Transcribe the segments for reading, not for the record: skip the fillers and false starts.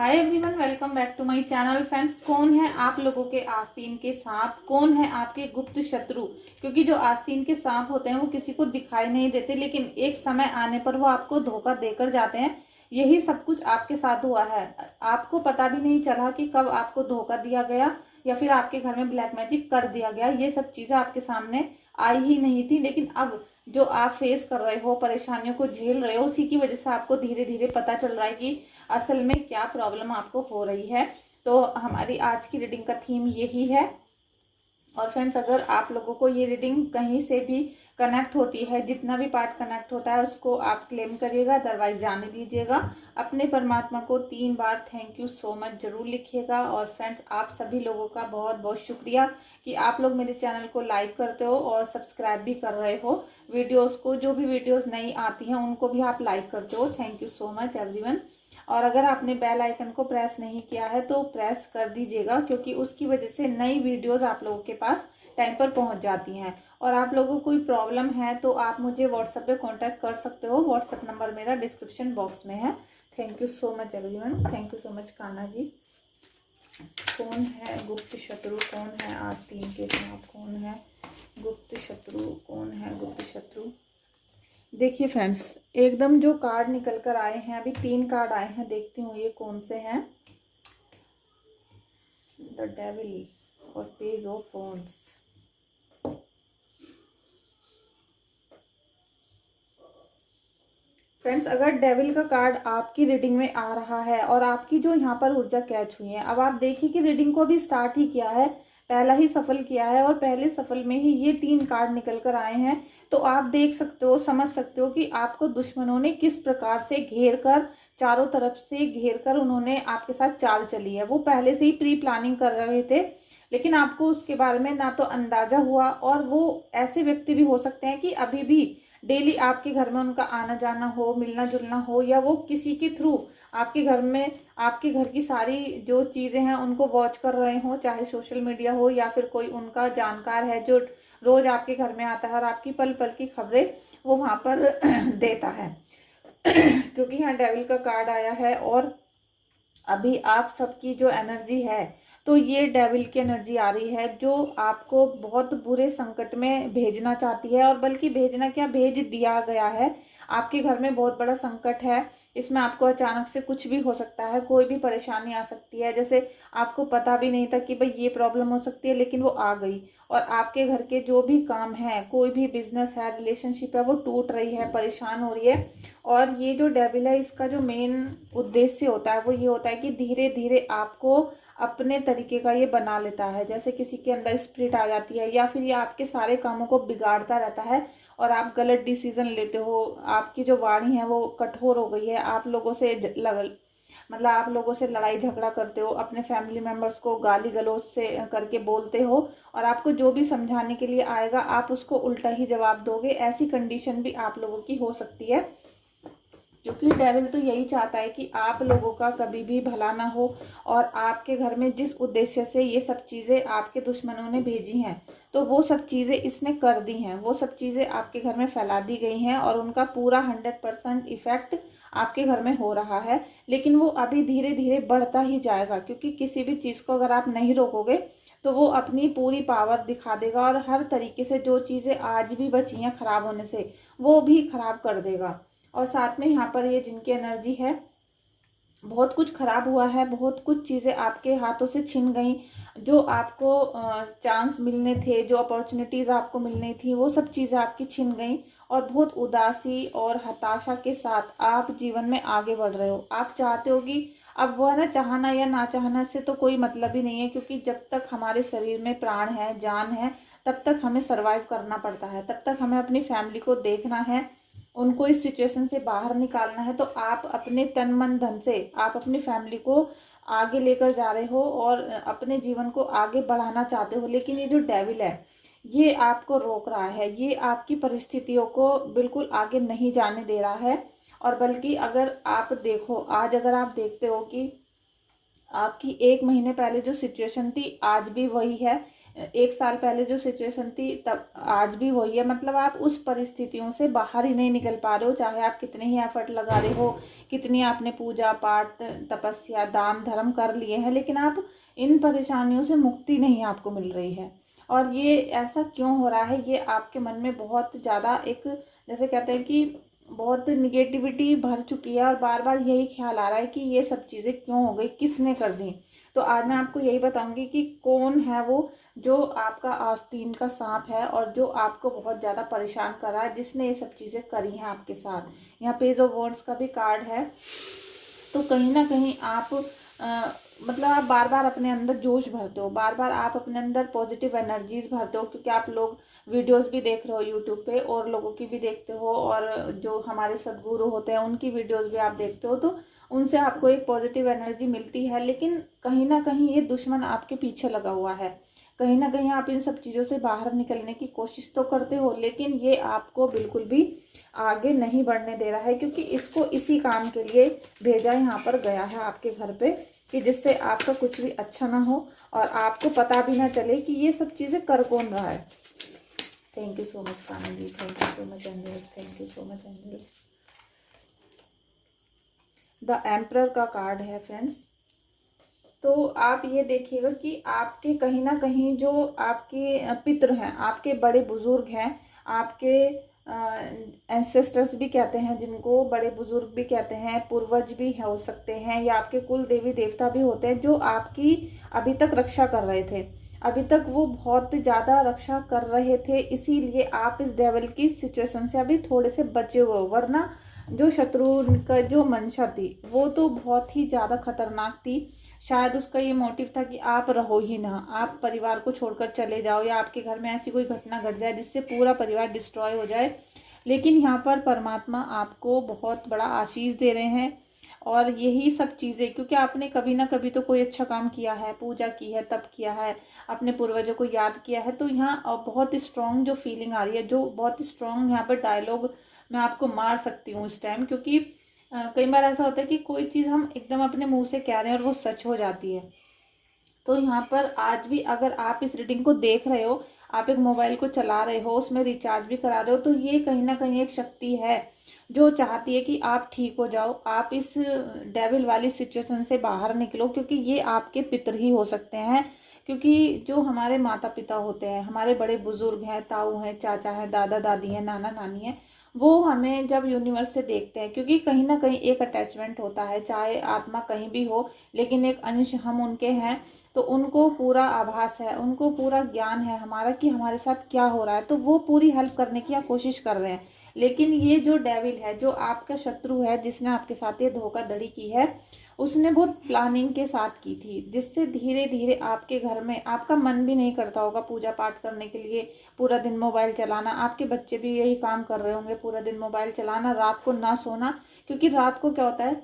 Hi everyone, welcome back to my channel. Friends, कौन है आप लोगों के आस्तीन के सांप? कौन है आपके गुप्त शत्रु? क्योंकि जो आस्तीन के सांप होते हैं वो किसी को दिखाई नहीं देते, लेकिन एक समय आने पर वो आपको धोखा देकर जाते हैं। यही सब कुछ आपके साथ हुआ है। आपको पता भी नहीं चला कि कब आपको धोखा दिया गया या फिर आपके घर में ब्लैक मैजिक कर दिया गया। ये सब चीजें आपके सामने आई ही नहीं थी, लेकिन अब जो आप फेस कर रहे हो, परेशानियों को झेल रहे हो, उसी की वजह से आपको धीरे धीरे पता चल रहा है कि असल में क्या प्रॉब्लम आपको हो रही है। तो हमारी आज की रीडिंग का थीम यही है। और फ्रेंड्स, अगर आप लोगों को ये रीडिंग कहीं से भी कनेक्ट होती है, जितना भी पार्ट कनेक्ट होता है उसको आप क्लेम करिएगा, अदरवाइज जाने दीजिएगा। अपने परमात्मा को 3 बार थैंक यू सो मच जरूर लिखिएगा। और फ्रेंड्स, आप सभी लोगों का बहुत बहुत शुक्रिया कि आप लोग मेरे चैनल को लाइक करते हो और सब्सक्राइब भी कर रहे हो वीडियोस को। जो भी वीडियोस नई आती हैं उनको भी आप लाइक करते हो। Thank you so much everyone. और अगर आपने बेल आइकन को प्रेस नहीं किया है तो प्रेस कर दीजिएगा, क्योंकि उसकी वजह से नई वीडियोस आप लोगों के पास टाइम पर पहुंच जाती हैं। और आप लोगों को कोई प्रॉब्लम है तो आप मुझे व्हाट्सएप पे कांटेक्ट कर सकते हो। व्हाट्सएप नंबर मेरा डिस्क्रिप्शन बॉक्स में है। Thank you so much everyone. Thank you so much Kanha ji. कौन है गुप्त शत्रु? कौन है आस्तीन के सांप? कौन है गुप्त शत्रु? कौन है गुप्त शत्रु? देखिए फ्रेंड्स, एकदम जो कार्ड निकल कर आए हैं, अभी 3 कार्ड आए हैं, देखती हूँ ये कौन से हैं। द डेविल और पेज ऑफ वॉन्ड्स। फ्रेंड्स, अगर डेविल का कार्ड आपकी रीडिंग में आ रहा है और आपकी जो यहाँ पर ऊर्जा कैच हुई है, अब आप देखिए कि रीडिंग को अभी स्टार्ट ही किया है, पहला ही सफल किया है और पहले सफल में ही ये 3 कार्ड निकल कर आए हैं। तो आप देख सकते हो, समझ सकते हो कि आपको दुश्मनों ने किस प्रकार से घेर कर, चारों तरफ से घेर कर उन्होंने आपके साथ चाल चली है। वो पहले से ही प्री प्लानिंग कर रहे थे, लेकिन आपको उसके बारे में ना तो अंदाजा हुआ। और वो ऐसे व्यक्ति भी हो सकते हैं कि अभी भी डेली आपके घर में उनका आना जाना हो, मिलना जुलना हो, या वो किसी के थ्रू आपके घर में, आपके घर की सारी जो चीजें हैं उनको वॉच कर रहे हो, चाहे सोशल मीडिया हो या फिर कोई उनका जानकार है जो रोज आपके घर में आता है और आपकी पल पल की खबरें वो वहां पर देता है। क्योंकि यहाँ डेविल का कार्ड आया है और अभी आप सबकी जो एनर्जी है, तो ये डेविल की एनर्जी आ रही है जो आपको बहुत बुरे संकट में भेजना चाहती है। और बल्कि भेजना क्या, भेज दिया गया है। आपके घर में बहुत बड़ा संकट है, इसमें आपको अचानक से कुछ भी हो सकता है, कोई भी परेशानी आ सकती है। जैसे आपको पता भी नहीं था कि भाई ये प्रॉब्लम हो सकती है, लेकिन वो आ गई। और आपके घर के जो भी काम है, कोई भी बिजनेस है, रिलेशनशिप है, वो टूट रही है, परेशान हो रही है। और ये जो डेविल है, इसका जो मेन उद्देश्य होता है वो ये होता है कि धीरे धीरे आपको अपने तरीके का ये बना लेता है। जैसे किसी के अंदर स्पिरिट आ जाती है, या फिर ये आपके सारे कामों को बिगाड़ता रहता है और आप गलत डिसीजन लेते हो। आपकी जो वाणी है वो कठोर हो गई है, आप लोगों से मतलब आप लोगों से लड़ाई झगड़ा करते हो, अपने फैमिली मेंबर्स को गाली गलौज से करके बोलते हो, और आपको जो भी समझाने के लिए आएगा आप उसको उल्टा ही जवाब दोगे। ऐसी कंडीशन भी आप लोगों की हो सकती है, क्योंकि डेविल तो यही चाहता है कि आप लोगों का कभी भी भला ना हो। और आपके घर में जिस उद्देश्य से ये सब चीजें आपके दुश्मनों ने भेजी हैं, तो वो सब चीजें इसने कर दी हैं, वो सब चीजें आपके घर में फैला दी गई हैं और उनका पूरा 100% इफेक्ट आपके घर में हो रहा है। लेकिन वो अभी धीरे धीरे बढ़ता ही जाएगा, क्योंकि किसी भी चीज को अगर आप नहीं रोकोगे तो वो अपनी पूरी पावर दिखा देगा और हर तरीके से जो चीजें आज भी बची हैं खराब होने से, वो भी खराब कर देगा। और साथ में यहाँ पर ये जिनकी एनर्जी है, बहुत कुछ खराब हुआ है, बहुत कुछ चीज़ें आपके हाथों से छिन गई। जो आपको चांस मिलने थे, जो अपॉर्चुनिटीज़ आपको मिलनी थी, वो सब चीज़ें आपकी छिन गई। और बहुत उदासी और हताशा के साथ आप जीवन में आगे बढ़ रहे हो। आप चाहते हो कि अब वो है ना, चाहना या ना चाहना से तो कोई मतलब ही नहीं है, क्योंकि जब तक हमारे शरीर में प्राण है, जान है, तब तक हमें सर्वाइव करना पड़ता है, तब तक हमें अपनी फैमिली को देखना है, उनको इस सिचुएशन से बाहर निकालना है। तो आप अपने तन मन धन से आप अपनी फैमिली को आगे लेकर जा रहे हो और अपने जीवन को आगे बढ़ाना चाहते हो। लेकिन ये जो डेविल है ये आपको रोक रहा है, ये आपकी परिस्थितियों को बिल्कुल आगे नहीं जाने दे रहा है। और बल्कि अगर आप देखो, आज अगर आप देखते हो कि आपकी 1 महीने पहले जो सिचुएशन थी आज भी वही है, 1 साल पहले जो सिचुएशन थी तब आज भी वही है। मतलब आप उस परिस्थितियों से बाहर ही नहीं निकल पा रहे हो, चाहे आप कितने ही एफर्ट लगा रहे हो, कितनी आपने पूजा पाठ तपस्या दान धर्म कर लिए हैं, लेकिन आप इन परेशानियों से मुक्ति नहीं आपको मिल रही है। और ये ऐसा क्यों हो रहा है, ये आपके मन में बहुत ज़्यादा एक, जैसे कहते हैं कि बहुत निगेटिविटी भर चुकी है और बार बार यही ख्याल आ रहा है कि ये सब चीज़ें क्यों हो गई, किसने कर दी। तो आज मैं आपको यही बताऊंगी कि कौन है वो जो आपका आस्तीन का सांप है और जो आपको बहुत ज़्यादा परेशान कर रहा है, जिसने ये सब चीज़ें करी हैं आपके साथ। यहाँ पेज ऑफ वॉन्ड्स का भी कार्ड है। तो कहीं ना कहीं आप मतलब आप बार बार अपने अंदर जोश भरते हो, बार बार आप अपने अंदर पॉजिटिव एनर्जीज भरते हो, क्योंकि आप लोग वीडियोस भी देख रहे हो यूट्यूब पे और लोगों की भी देखते हो, और जो हमारे सद्गुरु होते हैं उनकी वीडियोस भी आप देखते हो, तो उनसे आपको एक पॉजिटिव एनर्जी मिलती है। लेकिन कहीं ना कहीं ये दुश्मन आपके पीछे लगा हुआ है, कहीं ना कहीं आप इन सब चीज़ों से बाहर निकलने की कोशिश तो करते हो, लेकिन ये आपको बिल्कुल भी आगे नहीं बढ़ने दे रहा है, क्योंकि इसको इसी काम के लिए भेजा यहाँ पर गया है आपके घर पे, कि जिससे आपका कुछ भी अच्छा ना हो और आपको पता भी ना चले कि ये सब चीज़ें कर कौन रहा है। Thank you so much Kanan ji, thank you so much angels, thank you so much angels. The emperor का कार्ड है फ्रेंड्स। तो आप ये देखिएगा कि आपके कहीं ना कहीं जो आपके पितृ हैं, आपके बड़े बुजुर्ग हैं, आपके एंसेस्टर्स भी कहते हैं जिनको, बड़े बुजुर्ग भी कहते हैं, पूर्वज भी हो सकते हैं, या आपके कुल देवी देवता भी होते हैं, जो आपकी अभी तक रक्षा कर रहे थे। अभी तक वो बहुत ज़्यादा रक्षा कर रहे थे, इसीलिए आप इस डेविल की सिचुएशन से अभी थोड़े से बचे हुए हो। वरना जो शत्रु का जो मंशा थी वो तो बहुत ही ज़्यादा खतरनाक थी। शायद उसका ये मोटिव था कि आप रहो ही ना, आप परिवार को छोड़कर चले जाओ, या आपके घर में ऐसी कोई घटना घट जाए जिससे पूरा परिवार डिस्ट्रॉय हो जाए। लेकिन यहाँ पर परमात्मा आपको बहुत बड़ा आशीष दे रहे हैं, और यही सब चीज़ें, क्योंकि आपने कभी ना कभी तो कोई अच्छा काम किया है, पूजा की है, तप किया है, अपने पूर्वजों को याद किया है, तो यहाँ बहुत स्ट्रॉन्ग जो फीलिंग आ रही है, जो बहुत स्ट्रॉन्ग यहाँ पर डायलॉग मैं आपको मार सकती हूँ इस टाइम। क्योंकि कई बार ऐसा होता है कि कोई चीज़ हम एकदम अपने मुंह से कह रहे हैं और वो सच हो जाती है। तो यहाँ पर आज भी अगर आप इस रीडिंग को देख रहे हो, आप एक मोबाइल को चला रहे हो, उसमें रिचार्ज भी करा रहे हो, तो ये कहीं ना कहीं एक शक्ति है जो चाहती है कि आप ठीक हो जाओ, आप इस डेविल वाली सिचुएशन से बाहर निकलो। क्योंकि ये आपके पितर ही हो सकते हैं, क्योंकि जो हमारे माता पिता होते हैं, हमारे बड़े बुजुर्ग हैं, ताऊ हैं, चाचा हैं, दादा दादी हैं, नाना नानी हैं, वो हमें जब यूनिवर्स से देखते हैं, क्योंकि कहीं ना कहीं एक अटैचमेंट होता है, चाहे आत्मा कहीं भी हो, लेकिन एक अंश हम उनके हैं, तो उनको पूरा आभास है, उनको पूरा ज्ञान है हमारा कि हमारे साथ क्या हो रहा है, तो वो पूरी हेल्प करने की कोशिश कर रहे हैं। लेकिन ये जो डेविल है, जो आपका शत्रु है, जिसने आपके साथ ये धोखाधड़ी की है, उसने बहुत प्लानिंग के साथ की थी, जिससे धीरे धीरे आपके घर में आपका मन भी नहीं करता होगा पूजा पाठ करने के लिए, पूरा दिन मोबाइल चलाना। आपके बच्चे भी यही काम कर रहे होंगे, पूरा दिन मोबाइल चलाना, रात को ना सोना, क्योंकि रात को क्या होता है,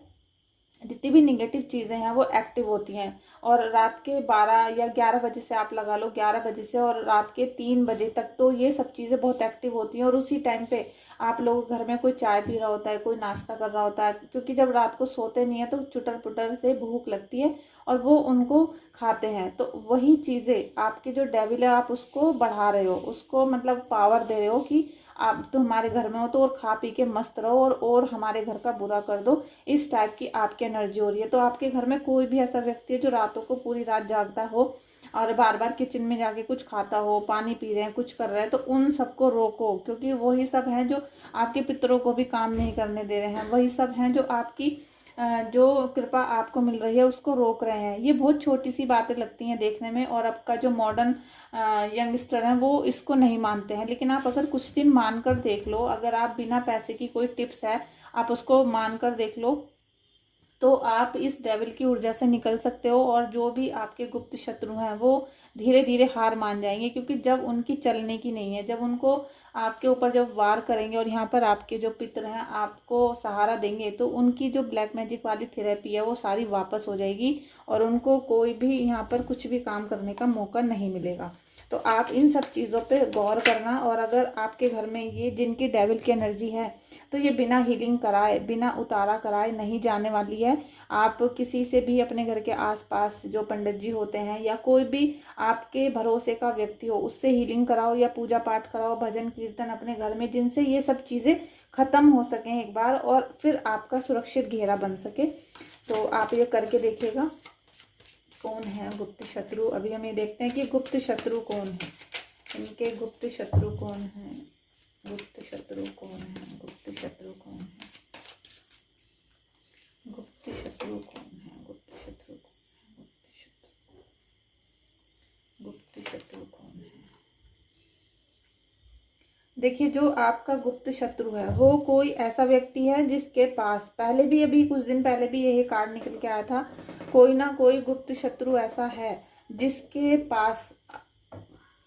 जितनी भी निगेटिव चीज़ें हैं वो एक्टिव होती हैं। और रात के 12 या 11 बजे से आप लगा लो, 11 बजे से और रात के 3 बजे तक तो ये सब चीज़ें बहुत एक्टिव होती हैं। और उसी टाइम पे आप लोगों के घर में कोई चाय पी रहा होता है, कोई नाश्ता कर रहा होता है, क्योंकि जब रात को सोते नहीं है तो चुटर पुटर से भूख लगती है और वो उनको खाते हैं। तो वही चीज़ें आपके जो डेविल है, आप उसको बढ़ा रहे हो, उसको मतलब पावर दे रहे हो कि आप तो हमारे घर में हो तो और खा पी के मस्त रहो और हमारे घर का बुरा कर दो, इस टाइप की आपकी एनर्जी हो रही है। तो आपके घर में कोई भी ऐसा व्यक्ति है जो रातों को पूरी रात जागता हो और बार बार किचन में जाके कुछ खाता हो, पानी पी रहे हैं, कुछ कर रहे हैं, तो उन सबको रोको, क्योंकि वही सब हैं जो आपके पितरों को भी काम नहीं करने दे रहे हैं, वही सब हैं जो आपकी जो कृपा आपको मिल रही है उसको रोक रहे हैं। ये बहुत छोटी सी बातें लगती हैं देखने में, और आपका जो मॉडर्न यंगस्टर है वो इसको नहीं मानते हैं, लेकिन आप अगर कुछ दिन मान कर देख लो, अगर आप बिना पैसे की कोई टिप्स है आप उसको मान कर देख लो, तो आप इस डेविल की ऊर्जा से निकल सकते हो। और जो भी आपके गुप्त शत्रु हैं वो धीरे धीरे हार मान जाएंगे, क्योंकि जब उनकी चलने की नहीं है, जब उनको आपके ऊपर जब वार करेंगे और यहाँ पर आपके जो पितर हैं आपको सहारा देंगे, तो उनकी जो ब्लैक मैजिक वाली थेरेपी है वो सारी वापस हो जाएगी और उनको कोई भी यहाँ पर कुछ भी काम करने का मौका नहीं मिलेगा। तो आप इन सब चीज़ों पे गौर करना। और अगर आपके घर में ये जिनकी डेविल की एनर्जी है तो ये बिना हीलिंग कराए, बिना उतारा कराए नहीं जाने वाली है। आप किसी से भी अपने घर के आसपास जो पंडित जी होते हैं या कोई भी आपके भरोसे का व्यक्ति हो उससे हीलिंग कराओ या पूजा पाठ कराओ, भजन कीर्तन अपने घर में, जिनसे ये सब चीज़ें ख़त्म हो सकें एक बार और फिर आपका सुरक्षित घेरा बन सके। तो आप ये करके देखिएगा। कौन है गुप्त शत्रु? अभी हम ये देखते हैं कि गुप्त शत्रु कौन है, इनके गुप्त शत्रु कौन है, गुप्त शत्रु कौन है, गुप्त शत्रु कौन है, गुप्त शत्रु कौन है, गुप्त शत्रु कौन है, गुप्त शत्रु, गुप्त शत्रु कौन है? देखिए, जो आपका गुप्त शत्रु है वो कोई ऐसा व्यक्ति है जिसके पास पहले भी, अभी कुछ दिन पहले भी यही कार्ड निकल के आया था, कोई ना कोई गुप्त शत्रु ऐसा है जिसके पास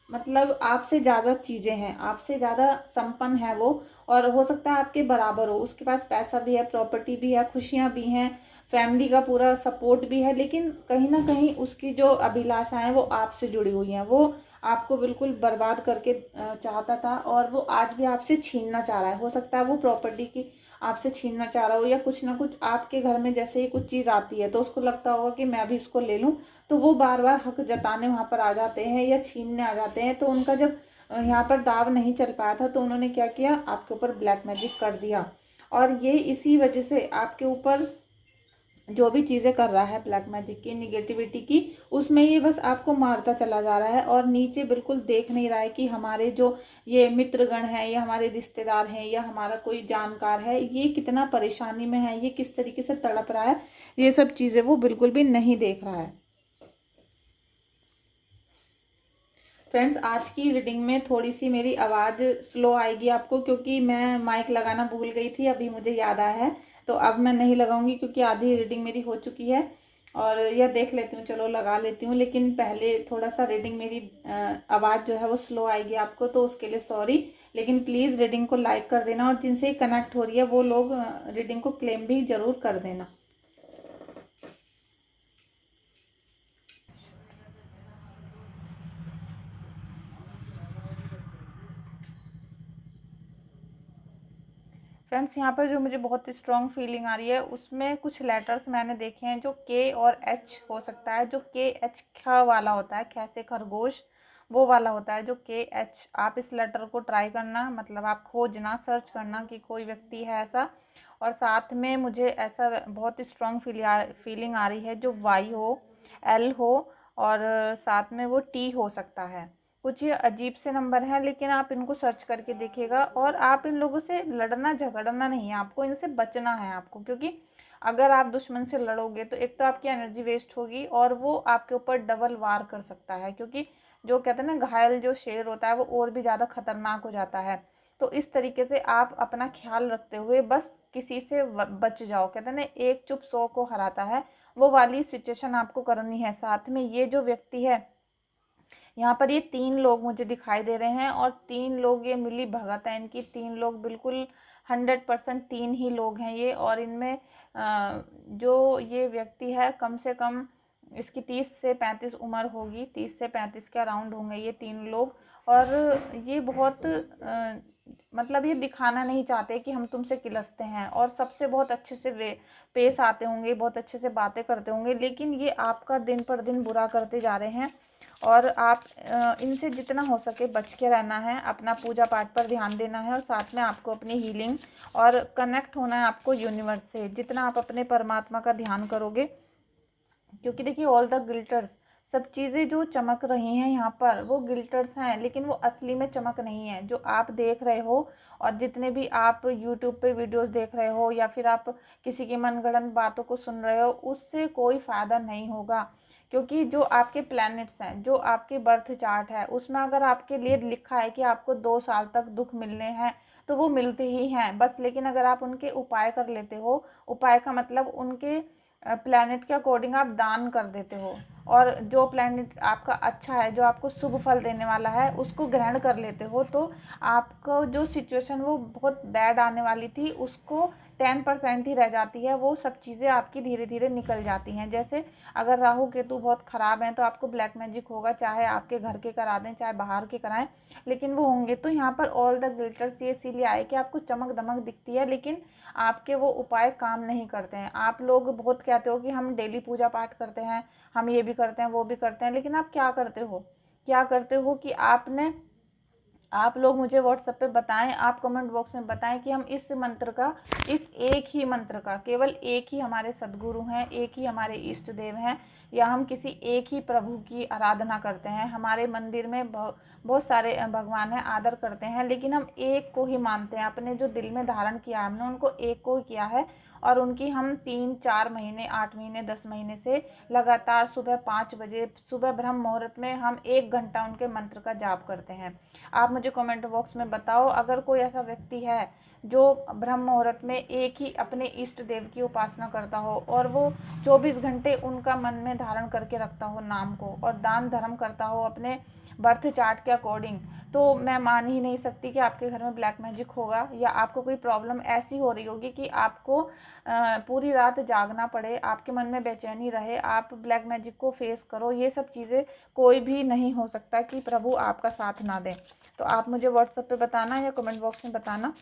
मतलब आपसे ज़्यादा चीज़ें हैं, आपसे ज़्यादा संपन्न है वो, और हो सकता है आपके बराबर हो, उसके पास पैसा भी है, प्रॉपर्टी भी है, खुशियाँ भी हैं, फैमिली का पूरा सपोर्ट भी है, लेकिन कहीं ना कहीं उसकी जो अभिलाषाएं हैं वो आपसे जुड़ी हुई हैं। वो आपको बिल्कुल बर्बाद करके चाहता था और वो आज भी आपसे छीनना चाह रहा है। हो सकता है वो प्रॉपर्टी की आपसे छीनना चाह रहा हो, या कुछ ना कुछ आपके घर में जैसे ही कुछ चीज़ आती है तो उसको लगता होगा कि मैं भी इसको ले लूँ, तो वो बार बार हक जताने वहाँ पर आ जाते हैं या छीनने आ जाते हैं। तो उनका जब यहाँ पर दाव नहीं चल पाया था तो उन्होंने क्या किया, आपके ऊपर ब्लैक मैजिक कर दिया। और ये इसी वजह से आपके ऊपर जो भी चीज़ें कर रहा है ब्लैक मैजिक की, निगेटिविटी की, उसमें ये बस आपको मारता चला जा रहा है और नीचे बिल्कुल देख नहीं रहा है कि हमारे जो ये मित्रगण हैं या हमारे रिश्तेदार हैं या हमारा कोई जानकार है ये कितना परेशानी में है, ये किस तरीके से तड़प रहा है, ये सब चीज़ें वो बिल्कुल भी नहीं देख रहा है। फ्रेंड्स, आज की रीडिंग में थोड़ी सी मेरी आवाज़ स्लो आएगी आपको, क्योंकि मैं माइक लगाना भूल गई थी, अभी मुझे याद आया है, तो अब मैं नहीं लगाऊंगी क्योंकि आधी रीडिंग मेरी हो चुकी है। और यह देख लेती हूँ, चलो लगा लेती हूँ, लेकिन पहले थोड़ा सा रीडिंग मेरी आवाज़ जो है वो स्लो आएगी आपको, तो उसके लिए सॉरी। लेकिन प्लीज़ रीडिंग को लाइक कर देना और जिनसे कनेक्ट हो रही है वो लोग रीडिंग को क्लेम भी ज़रूर कर देना। फ्रेंड्स, यहाँ पर जो मुझे बहुत स्ट्रॉन्ग फीलिंग आ रही है उसमें कुछ लेटर्स मैंने देखे हैं जो के और एच हो सकता है। जो के एच ख वाला होता है, ख से खरगोश, वो वाला होता है जो के एच। आप इस लेटर को ट्राई करना, मतलब आप खोजना, सर्च करना कि कोई व्यक्ति है ऐसा। और साथ में मुझे ऐसा बहुत स्ट्रॉन्ग फीलिंग आ रही है जो वाई हो, एल हो, और साथ में वो टी हो सकता है। कुछ ये अजीब से नंबर हैं, लेकिन आप इनको सर्च करके देखिएगा। और आप इन लोगों से लड़ना झगड़ना नहीं है, आपको इनसे बचना है आपको, क्योंकि अगर आप दुश्मन से लड़ोगे तो एक तो आपकी एनर्जी वेस्ट होगी और वो आपके ऊपर डबल वार कर सकता है, क्योंकि जो कहते हैं ना घायल जो शेर होता है वो और भी ज़्यादा खतरनाक हो जाता है। तो इस तरीके से आप अपना ख्याल रखते हुए बस किसी से बच जाओ। कहते हैं ना एक चुप 100 को हराता है, वो वाली सिचुएशन आपको करनी है। साथ में ये जो व्यक्ति है, यहाँ पर ये 3 लोग मुझे दिखाई दे रहे हैं और 3 लोग ये मिली भगत है इनकी। 3 लोग बिल्कुल 100% 3 ही लोग हैं ये। और इनमें जो ये व्यक्ति है कम से कम इसकी 30 से 35 उम्र होगी, 30 से 35 के अराउंड होंगे ये 3 लोग। और ये बहुत मतलब ये दिखाना नहीं चाहते कि हम तुमसे किलसते हैं, और सबसे बहुत अच्छे से पेश आते होंगे, बहुत अच्छे से बातें करते होंगे, लेकिन ये आपका दिन पर दिन बुरा करते जा रहे हैं। और आप इनसे जितना हो सके बच के रहना है, अपना पूजा पाठ पर ध्यान देना है, और साथ में आपको अपनी हीलिंग और कनेक्ट होना है आपको यूनिवर्स से। जितना आप अपने परमात्मा का ध्यान करोगे, क्योंकि देखिए ऑल द गिल्टर्स, सब चीज़ें जो चमक रही हैं यहाँ पर वो गिल्टर्स हैं, लेकिन वो असली में चमक नहीं है। जो आप देख रहे हो और जितने भी आप यूट्यूब पे वीडियोस देख रहे हो या फिर आप किसी की मनगढ़ंत बातों को सुन रहे हो, उससे कोई फ़ायदा नहीं होगा। क्योंकि जो आपके प्लैनेट्स हैं, जो आपके बर्थ चार्ट है, उसमें अगर आपके लिए लिखा है कि आपको 2 साल तक दुख मिलने हैं तो वो मिलते ही हैं बस। लेकिन अगर आप उनके उपाय कर लेते हो, उपाय का मतलब उनके प्लैनेट के अकॉर्डिंग आप दान कर देते हो, और जो प्लैनेट आपका अच्छा है, जो आपको शुभ फल देने वाला है, उसको ग्रहण कर लेते हो, तो आपको जो सिचुएशन वो बहुत बैड आने वाली थी उसको 10% ही रह जाती है, वो सब चीज़ें आपकी धीरे धीरे निकल जाती हैं। जैसे अगर राहु केतु बहुत ख़राब हैं तो आपको ब्लैक मैजिक होगा, चाहे आपके घर के करा दें चाहे बाहर के कराएं, लेकिन वो होंगे। तो यहाँ पर ऑल द ग्लिटर्स ये इसीलिए आए कि आपको चमक दमक दिखती है, लेकिन आपके वो उपाय काम नहीं करते हैं। आप लोग बहुत कहते हो कि हम डेली पूजा पाठ करते हैं, हम ये भी करते हैं वो भी करते हैं, लेकिन आप क्या करते हो, क्या करते हो कि आप लोग मुझे व्हाट्सएप पे बताएं, आप कमेंट बॉक्स में बताएं कि हम इस मंत्र का, इस एक ही मंत्र का, केवल एक ही हमारे सदगुरु हैं, एक ही हमारे इष्ट देव हैं, या हम किसी एक ही प्रभु की आराधना करते हैं। हमारे मंदिर में बहुत सारे भगवान हैं, आदर करते हैं, लेकिन हम एक को ही मानते हैं। अपने जो दिल में धारण किया है हमने, उनको एक को ही किया है, और उनकी हम 3-4 महीने, 8 महीने, 10 महीने से लगातार सुबह 5 बजे, सुबह ब्रह्म मुहूर्त में हम 1 घंटा उनके मंत्र का जाप करते हैं। आप मुझे कमेंट बॉक्स में बताओ, अगर कोई ऐसा व्यक्ति है जो ब्रह्म मुहूर्त में एक ही अपने इष्ट देव की उपासना करता हो और वो 24 घंटे उनका मन में धारण करके रखता हो नाम को, और दान धर्म करता हो अपने बर्थ चार्ट के अकॉर्डिंग, तो मैं मान ही नहीं सकती कि आपके घर में ब्लैक मैजिक होगा, या आपको कोई प्रॉब्लम ऐसी हो रही होगी कि आपको पूरी रात जागना पड़े, आपके मन में बेचैनी रहे, आप ब्लैक मैजिक को फेस करो। ये सब चीज़ें कोई भी नहीं हो सकता कि प्रभु आपका साथ ना दें। तो आप मुझे व्हाट्सएप पे बताना या कमेंट बॉक्स में बताना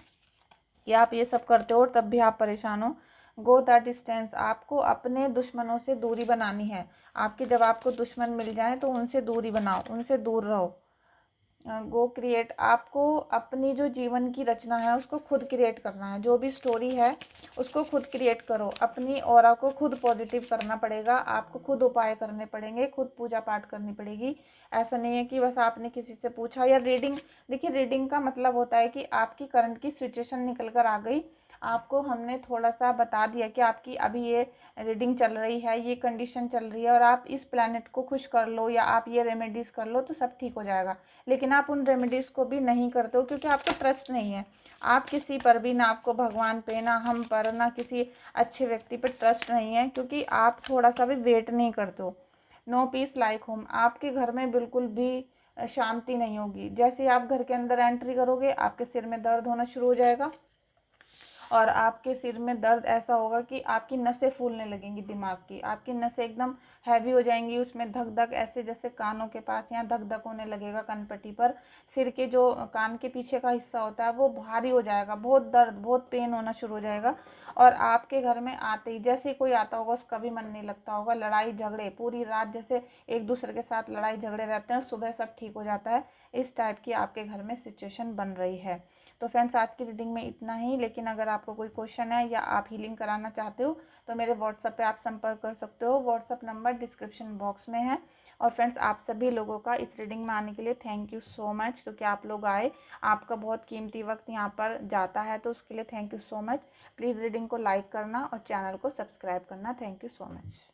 कि आप ये सब करते हो और तब भी आप परेशान हो। गो द डिस्टेंस, आपको अपने दुश्मनों से दूरी बनानी है। आपके जब आपको दुश्मन मिल जाए तो उनसे दूरी बनाओ, उनसे दूर रहो। गो क्रिएट, आपको अपनी जो जीवन की रचना है उसको खुद क्रिएट करना है। जो भी स्टोरी है उसको खुद क्रिएट करो, अपनी ऑरा को खुद पॉजिटिव करना पड़ेगा, आपको खुद उपाय करने पड़ेंगे, खुद पूजा पाठ करनी पड़ेगी। ऐसा नहीं है कि बस आपने किसी से पूछा या रीडिंग। देखिए, रीडिंग का मतलब होता है कि आपकी करंट की सिचुएशन निकल कर आ गई, आपको हमने थोड़ा सा बता दिया कि आपकी अभी ये रीडिंग चल रही है, ये कंडीशन चल रही है, और आप इस प्लैनेट को खुश कर लो या आप ये रेमेडीज़ कर लो तो सब ठीक हो जाएगा। लेकिन आप उन रेमेडीज़ को भी नहीं करते हो क्योंकि आपको ट्रस्ट नहीं है। आप किसी पर भी, ना आपको भगवान पे, ना हम पर, ना किसी अच्छे व्यक्ति पर ट्रस्ट नहीं है, क्योंकि आप थोड़ा सा भी वेट नहीं करते हो। नो पीस लाइक होम, आपके घर में बिल्कुल भी शांति नहीं होगी। जैसे आप घर के अंदर एंट्री करोगे आपके सिर में दर्द होना शुरू हो जाएगा, और आपके सिर में दर्द ऐसा होगा कि आपकी नसें फूलने लगेंगी, दिमाग की आपकी नसें एकदम हैवी हो जाएंगी, उसमें धक धक, ऐसे जैसे कानों के पास यहाँ धक धक होने लगेगा, कनपट्टी पर। सिर के जो कान के पीछे का हिस्सा होता है वो भारी हो जाएगा, बहुत दर्द, बहुत पेन होना शुरू हो जाएगा। और आपके घर में आते ही, जैसे कोई आता होगा उसका भी मन नहीं लगता होगा, लड़ाई झगड़े पूरी रात, जैसे एक दूसरे के साथ लड़ाई झगड़े रहते हैं, सुबह सब ठीक हो जाता है। इस टाइप की आपके घर में सिचुएशन बन रही है। तो फ्रेंड्स, आज की रीडिंग में इतना ही, लेकिन अगर आपको कोई क्वेश्चन है या आप हीलिंग कराना चाहते हो तो मेरे व्हाट्सएप पे आप संपर्क कर सकते हो। व्हाट्सएप नंबर डिस्क्रिप्शन बॉक्स में है। और फ्रेंड्स, आप सभी लोगों का इस रीडिंग में आने के लिए थैंक यू सो मच, क्योंकि आप लोग आए, आपका बहुत कीमती वक्त यहाँ पर जाता है, तो उसके लिए thank you so much. Please reading को लाइक करना और चैनल को सब्सक्राइब करना। Thank you so much.